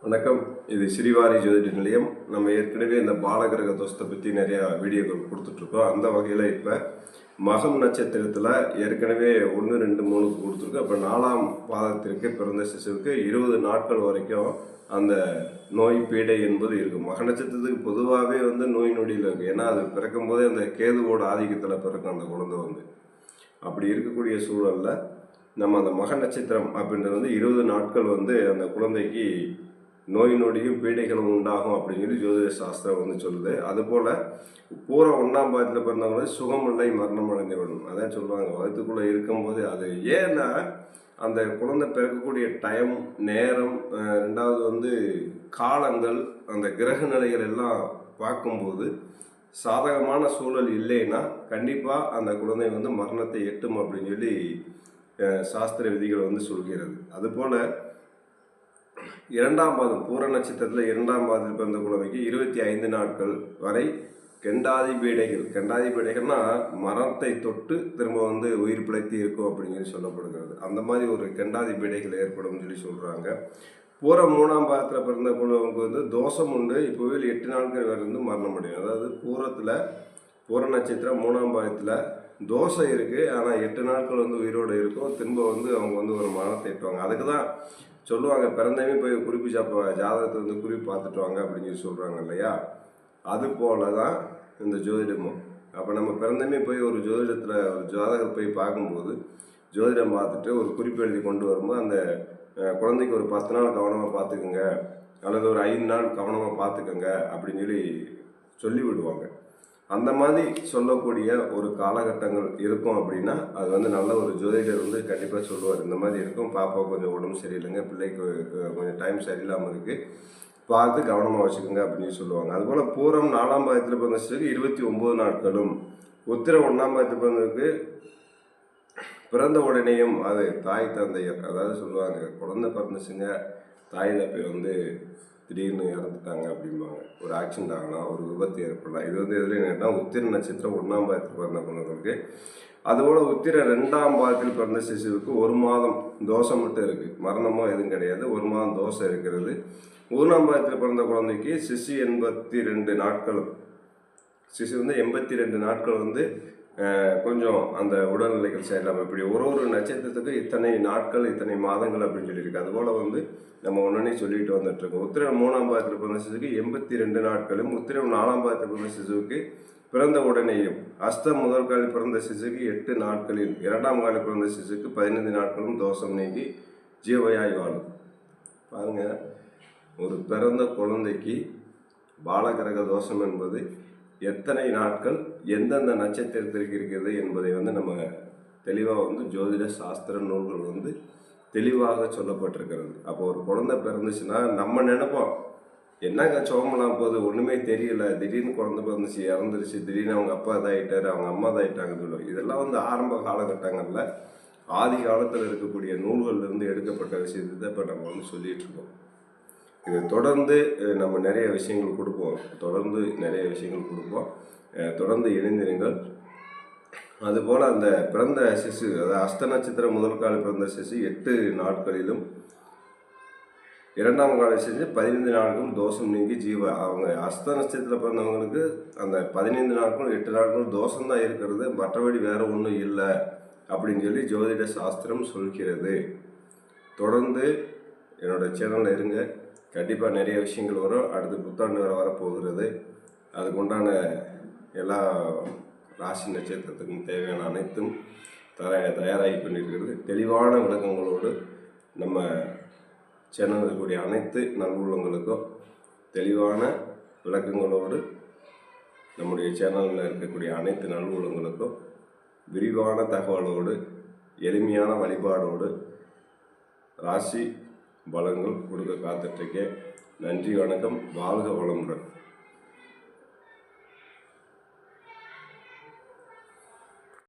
வணக்கம். இது ஸ்ரீவாரி ஜோதிட நிலையம். நம்ம ஏற்கனவே இந்த பாலகிரக தோஷத்தை பற்றி நிறையா வீடியோக்கள் கொடுத்துட்ருக்கோம். அந்த வகையில் இப்போ மகம் நட்சத்திரத்தில் ஏற்கனவே 1, 2, 3 கொடுத்துருக்கோம். இப்போ 4ஆம் பாதத்திற்கு பிறந்த சிசுவுக்கு 20 நாட்கள் வரைக்கும் அந்த நோய் பீடை என்பது இருக்கும். மக நட்சத்திரத்துக்கு பொதுவாகவே நோய் நொடியில் இருக்குது. ஏன்னா அது பிறக்கும் போதே அந்த கேதுவோட ஆதிக்கத்தில் பிறக்கும் அந்த குழந்தை. அப்படி இருக்கக்கூடிய சூழலில் நம்ம அந்த மக நட்சத்திரம் அப்படின்றது 20 நாட்கள் அந்த குழந்தைக்கு நோய் நொடியும் பீடைகளும் உண்டாகும் அப்படின்னு சொல்லி ஜோதிட சாஸ்திரம் சொல்லுது. அதுபோல் பூரா 1ஆம் பாதத்தில் பிறந்தவங்க சுகமில்லை மரணம் அடைந்து விடும். அதான் சொல்லுவாங்க, வகுத்துக்குள்ளே இருக்கும்போது. அது ஏன்னா அந்த குழந்தை பிறக்கக்கூடிய டைம், நேரம், ரெண்டாவது காலங்கள், அந்த கிரக நிலைகள் எல்லாம் பார்க்கும்போது சாதகமான சூழல் இல்லைன்னா கண்டிப்பாக அந்த குழந்தை மரணத்தை எட்டும் அப்படின்னு சொல்லி சாஸ்திர விதிகள் சொல்கிறது. அதுபோல் 2ஆம் பாதம் பூர நட்சத்திரத்தில் 2ஆம் பாதத்தில் பிறந்த குழந்தைக்கு 25 நாட்கள் வரை கெண்டாதி பீடைகள்னா மரத்தை தொட்டு திரும்ப உயிர் பிழைத்து இருக்கும் அப்படின்னு சொல்லப்படுகிறது. அந்த மாதிரி ஒரு கெண்டாதி பீடைகள் ஏற்படும் சொல்லி சொல்கிறாங்க. பூர 3ஆம் பாதத்தில் பிறந்த குழந்தைக்கு தோஷம் உண்டு. இப்போவே 8 நாட்கள் வரை மரணம் அடையும். அதாவது பூர நட்சத்திரம் 3ஆம் பாதத்தில் தோஷம் இருக்குது. ஆனால் 8 நாட்கள் உயிரோடு இருக்கும். திரும்ப அவங்க ஒரு மரணத்தை எட்டுவாங்க. அதுக்கு தான் சொல்லுவாங்க, பிறந்தவே போய் குறிப்பு ஜாதகத்தை குறிப்பு பார்த்துட்டு வாங்க அப்படின்னு சொல்லி சொல்கிறாங்க இல்லையா? அது போல தான் இந்த ஜோதிடமும். அப்போ நம்ம பிறந்தமே போய் ஒரு ஜோதிடத்தில் ஒரு ஜாதகத்தை போய் பார்க்கும்போது ஜோதிடம் பார்த்துட்டு ஒரு குறிப்பு எழுதி கொண்டு வரும்போது அந்த குழந்தைக்கு ஒரு 10 நாள் கவனமாக பார்த்துக்குங்க, அல்லது ஒரு 5 நாள் கவனமாக பார்த்துக்கோங்க அப்படின்னு சொல்லி விடுவாங்க. அந்த மாதிரி சொல்லக்கூடிய ஒரு காலகட்டங்கள் இருக்கும் அப்படின்னா அது நல்ல ஒரு ஜோதிடர் கண்டிப்பாக சொல்லுவார். இந்த மாதிரி இருக்கும், பாப்பா கொஞ்சம் உடம்பு சரியில்லைங்க, பிள்ளைக்கு கொஞ்சம் டைம் சரியில்லாமல் இருக்குது, பார்த்து கவனமாக வச்சுக்கோங்க அப்படின்னு சொல்லுவாங்க. அதுபோல் பூரம் 4ஆம் பாதத்தில் பிறந்ததுக்கு 29 நாட்களும், உத்திரம் 1ஆம் பாதத்தில் பிறந்ததுக்கு பிறந்த உடனேயும் அது தாய் தந்தையர், அதாவது சொல்லுவாங்க குழந்தை பிறந்துச்சுங்க, தாய் தப்பை திடீர்னு இறந்துட்டாங்க அப்படிம்பாங்க. ஒரு ஆக்சிடென்ட் ஆகலாம், ஒரு விபத்து ஏற்படலாம். இது எதுலேயும் கேட்டால் உத்திர நட்சத்திரம் 1ஆம் பாதத்தில் பிறந்த குழந்தைகளுக்கு. அதுபோல் உத்திர 2ஆம் பாதத்தில் பிறந்த சிசுவுக்கு 1 மாதம் தோஷம் மட்டும் இருக்குது. மரணமோ எதுவும் கிடையாது, 1 மாதம் தோஷம் இருக்கிறது. 1ஆம் பாதத்தில் பிறந்த குழந்தைக்கு சிசு 82 நாட்களும், சிசு 82 நாட்கள் கொஞ்சம் அந்த உடல்நிலைகள் சரியில்லாமல், இப்படி ஒரு நட்சத்திரத்துக்கு இத்தனை நாட்கள் இத்தனை மாதங்கள் அப்படின்னு சொல்லியிருக்கு. அதுபோல் நம்ம ஒன்றே சொல்லிட்டு வந்துட்டுருக்கோம். உத்திரம் 3ஆம் பாதத்தில் பிறந்த சிசுக்கு 82 நாட்களும், உத்திரம் 4ஆம் பாதத்தில் பிறந்த சிசுவுக்கு பிறந்த உடனேயும், அஸ்தம் முதல் காலில் பிறந்த சிசுக்கு 8 நாட்களில், 2ஆம் காலில் பிறந்த சிசுக்கு 15 நாட்களும் தோஷம் நீங்கி ஜீவையாய் வாழும். பாருங்கள், ஒரு பிறந்த குழந்தைக்கு பாலகிரக தோஷம் என்பது எத்தனை நாட்கள் எந்தெந்த நட்சத்திரத்திற்கு இருக்கிறது என்பதை நம்ம தெளிவாக ஜோதிட சாஸ்திர நூல்கள் தெளிவாக சொல்லப்பட்டிருக்கிறது. அப்போ ஒரு குழந்தை பிறந்துச்சுன்னா நம்ம நினைப்போம், என்னங்க சோமலாம் போது ஒன்றுமே தெரியல, திடீர்னு குழந்தை பிறந்துச்சு, இறந்துருச்சு, திடீர்னு அவங்க அப்பா இதாகிட்டாரு, அவங்க அம்மா இதாகிட்டாங்கன்னு சொல்லுவோம். இதெல்லாம் ஆரம்ப காலகட்டங்களில் ஆதி காலத்தில் இருக்கக்கூடிய நூல்கள்லேருந்து எடுக்கப்பட்ட விஷயத்தை தான் இப்போ நம்ம சொல்லிகிட்டு இருக்கோம். இதை தொடர்ந்து நம்ம நிறைய விஷயங்கள் கொடுப்போம், தொடர்ந்து இணைந்திருங்கள். அதுபோல் அந்த பிறந்த சிசு, அதாவது அஸ்த நட்சத்திரம் முதல் கால பிறந்த சிசு 8 நாட்களிலும், 2ஆம் கால சிசு 15 நாட்களும் தோஷம் நீங்கி அவங்க அஸ்த நட்சத்திரத்தில் பிறந்தவங்களுக்கு அந்த 15 நாட்களும் 8 நாட்களும் தோஷம்தான் இருக்கிறது, மற்றபடி வேறு ஒன்றும் இல்லை அப்படின்னு சொல்லி ஜோதிட சாஸ்திரம் சொல்கிறது. தொடர்ந்து என்னோட சேனலில் இருங்க, கண்டிப்பாக நிறைய விஷயங்கள் வரும். அடுத்து புத்தாண்டு வரப்போகிறது. அதுக்கு உண்டான எல்லா ராசி நட்சத்திரத்துக்கும் தேவையான அனைத்தும் தயாராகி கொண்டிருக்கிறது. தெளிவான விளக்கங்களோடு நம்ம சேனலில் இருக்கக்கூடிய அனைத்து நல்வுள்ளங்களுக்கும் தெளிவான விளக்கங்களோடு, நம்முடைய சேனலில் இருக்கக்கூடிய அனைத்து நல்வுள்ளங்களுக்கும் விரிவான தகவலோடு, எளிமையான வழிபாடோடு ராசி பலங்கள் கொடுக்க காத்துட்ருக்கேன். நன்றி, வணக்கம், வாழ்க வளமுடன்.